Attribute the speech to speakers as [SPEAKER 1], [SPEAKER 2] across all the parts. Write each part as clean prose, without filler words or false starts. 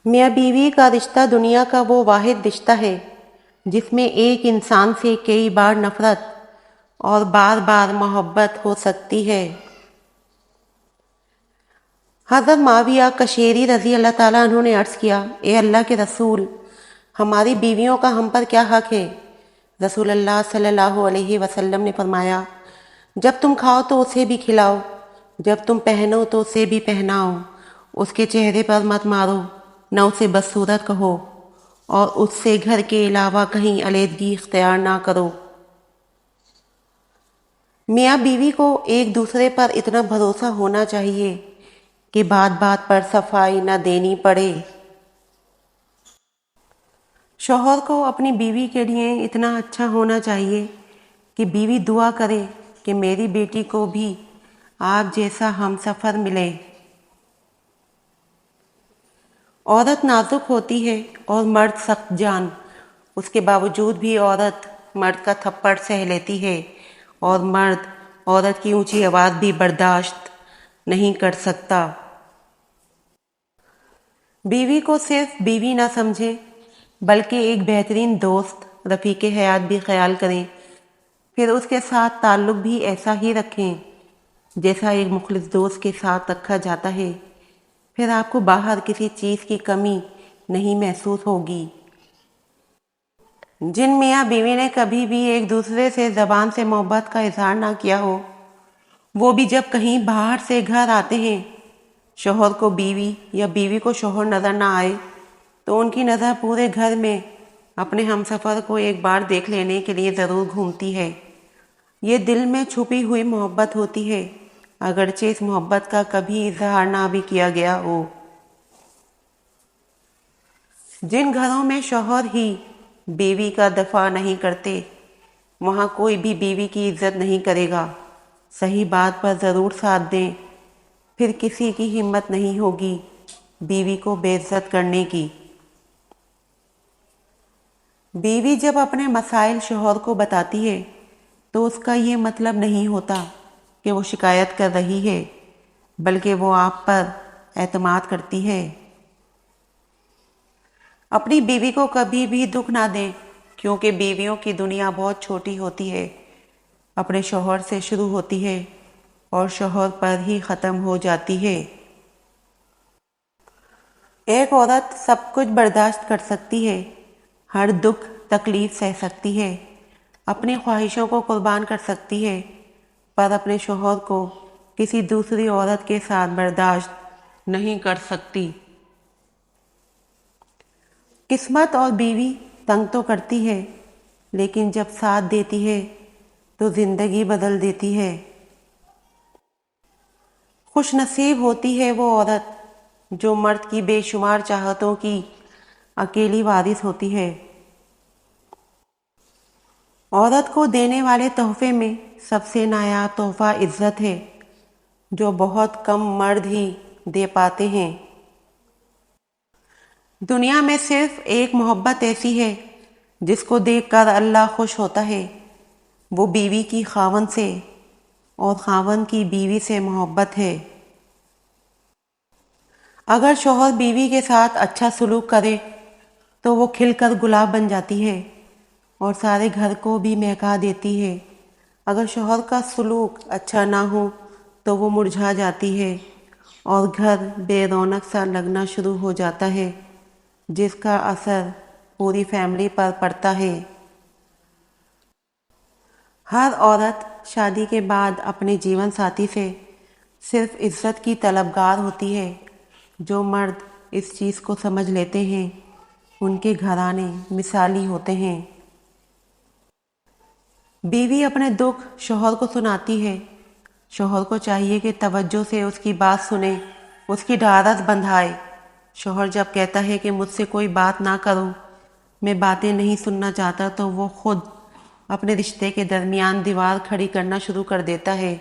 [SPEAKER 1] میاں بیوی کا رشتہ دنیا کا وہ واحد رشتہ ہے جس میں ایک انسان سے کئی بار نفرت اور بار بار محبت ہو سکتی ہے۔ حضرت معاویہ قشیری رضی اللہ تعالیٰ عنہ نے عرض کیا، اے اللہ کے رسول، ہماری بیویوں کا ہم پر کیا حق ہے؟ رسول اللہ صلی اللہ علیہ وسلم نے فرمایا، جب تم کھاؤ تو اسے بھی کھلاؤ، جب تم پہنو تو اسے بھی پہناؤ، اس کے چہرے پر مت مارو، نہ اسے بدصورت کہو، اور اس سے گھر کے علاوہ کہیں علیحدگی اختیار نہ کرو۔ میاں بیوی کو ایک دوسرے پر اتنا بھروسہ ہونا چاہیے کہ بات بات پر صفائی نہ دینی پڑے۔ شوہر کو اپنی بیوی کے لیے اتنا اچھا ہونا چاہیے کہ بیوی دعا کرے کہ میری بیٹی کو بھی آپ جیسا ہمسفر ملے۔ عورت نازک ہوتی ہے اور مرد سخت جان، اس کے باوجود بھی عورت مرد کا تھپڑ سہ لیتی ہے اور مرد عورت کی اونچی آواز بھی برداشت نہیں کر سکتا۔ بیوی کو صرف بیوی نہ سمجھیں بلکہ ایک بہترین دوست، رفیق حیات بھی خیال کریں، پھر اس کے ساتھ تعلق بھی ایسا ہی رکھیں جیسا ایک مخلص دوست کے ساتھ رکھا جاتا ہے، پھر آپ کو باہر کسی چیز کی کمی نہیں محسوس ہوگی۔ جن میاں بیوی نے کبھی بھی ایک دوسرے سے زبان سے محبت کا اظہار نہ کیا ہو، وہ بھی جب کہیں باہر سے گھر آتے ہیں، شوہر کو بیوی یا بیوی کو شوہر نظر نہ آئے تو ان کی نظر پورے گھر میں اپنے ہمسفر کو ایک بار دیکھ لینے کے لیے ضرور گھومتی ہے۔ یہ دل میں چھپی ہوئی محبت ہوتی ہے، اگرچہ اس محبت کا کبھی اظہار نہ بھی کیا گیا ہو۔ جن گھروں میں شوہر ہی بیوی کا دفاع نہیں کرتے، وہاں کوئی بھی بیوی کی عزت نہیں کرے گا۔ صحیح بات پر ضرور ساتھ دیں، پھر کسی کی ہمت نہیں ہوگی بیوی کو بے عزت کرنے کی۔ بیوی جب اپنے مسائل شوہر کو بتاتی ہے تو اس کا یہ مطلب نہیں ہوتا کہ وہ شکایت کر رہی ہے، بلکہ وہ آپ پر اعتماد کرتی ہے۔ اپنی بیوی کو کبھی بھی دکھ نہ دیں، کیونکہ بیویوں کی دنیا بہت چھوٹی ہوتی ہے، اپنے شوہر سے شروع ہوتی ہے اور شوہر پر ہی ختم ہو جاتی ہے۔ ایک عورت سب کچھ برداشت کر سکتی ہے، ہر دکھ تکلیف سہ سکتی ہے، اپنی خواہشوں کو قربان کر سکتی ہے، پر اپنے شوہر کو کسی دوسری عورت کے ساتھ برداشت نہیں کر سکتی۔ قسمت اور بیوی تنگ تو کرتی ہے، لیکن جب ساتھ دیتی ہے تو زندگی بدل دیتی ہے۔ خوش نصیب ہوتی ہے وہ عورت جو مرد کی بے شمار چاہتوں کی اکیلی وارث ہوتی ہے۔ عورت کو دینے والے تحفے میں سب سے نایاب تحفہ عزت ہے، جو بہت کم مرد ہی دے پاتے ہیں۔ دنیا میں صرف ایک محبت ایسی ہے جس کو دیکھ کر اللہ خوش ہوتا ہے، وہ بیوی کی خاوند سے اور خاوند کی بیوی سے محبت ہے۔ اگر شوہر بیوی کے ساتھ اچھا سلوک کرے تو وہ کھل کر گلاب بن جاتی ہے اور سارے گھر کو بھی مہکا دیتی ہے۔ اگر شوہر کا سلوک اچھا نہ ہو تو وہ مرجھا جاتی ہے اور گھر بے رونق سا لگنا شروع ہو جاتا ہے، جس کا اثر پوری فیملی پر پڑتا ہے۔ ہر عورت شادی کے بعد اپنے جیون ساتھی سے صرف عزت کی طلبگار ہوتی ہے۔ جو مرد اس چیز کو سمجھ لیتے ہیں ان کے گھرانے مثالی ہوتے ہیں۔ بیوی اپنے دکھ شوہر کو سناتی ہے، شوہر کو چاہیے کہ توجہ سے اس کی بات سنے، اس کی ڈھارس بندھائے۔ شوہر جب کہتا ہے کہ مجھ سے کوئی بات نہ کرو، میں باتیں نہیں سننا چاہتا، تو وہ خود اپنے رشتے کے درمیان دیوار کھڑی کرنا شروع کر دیتا ہے۔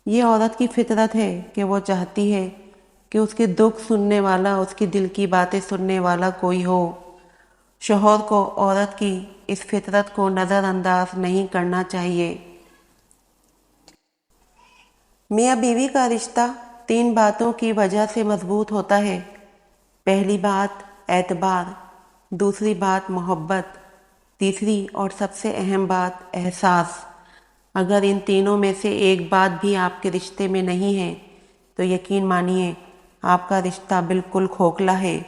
[SPEAKER 1] یہ عورت کی فطرت ہے کہ وہ چاہتی ہے کہ اس کے دکھ سننے والا، اس کے دل کی باتیں سننے والا کوئی ہو۔ شوہر کو عورت کی اس فطرت کو نظر انداز نہیں کرنا چاہیے۔ میاں بیوی کا رشتہ 3 باتوں کی وجہ سے مضبوط ہوتا ہے۔ پہلی بات اعتبار، دوسری بات محبت، تیسری اور سب سے اہم بات احساس۔ اگر ان تینوں میں سے ایک بات بھی آپ کے رشتے میں نہیں ہے تو یقین مانیے آپ کا رشتہ بالکل کھوکھلا ہے۔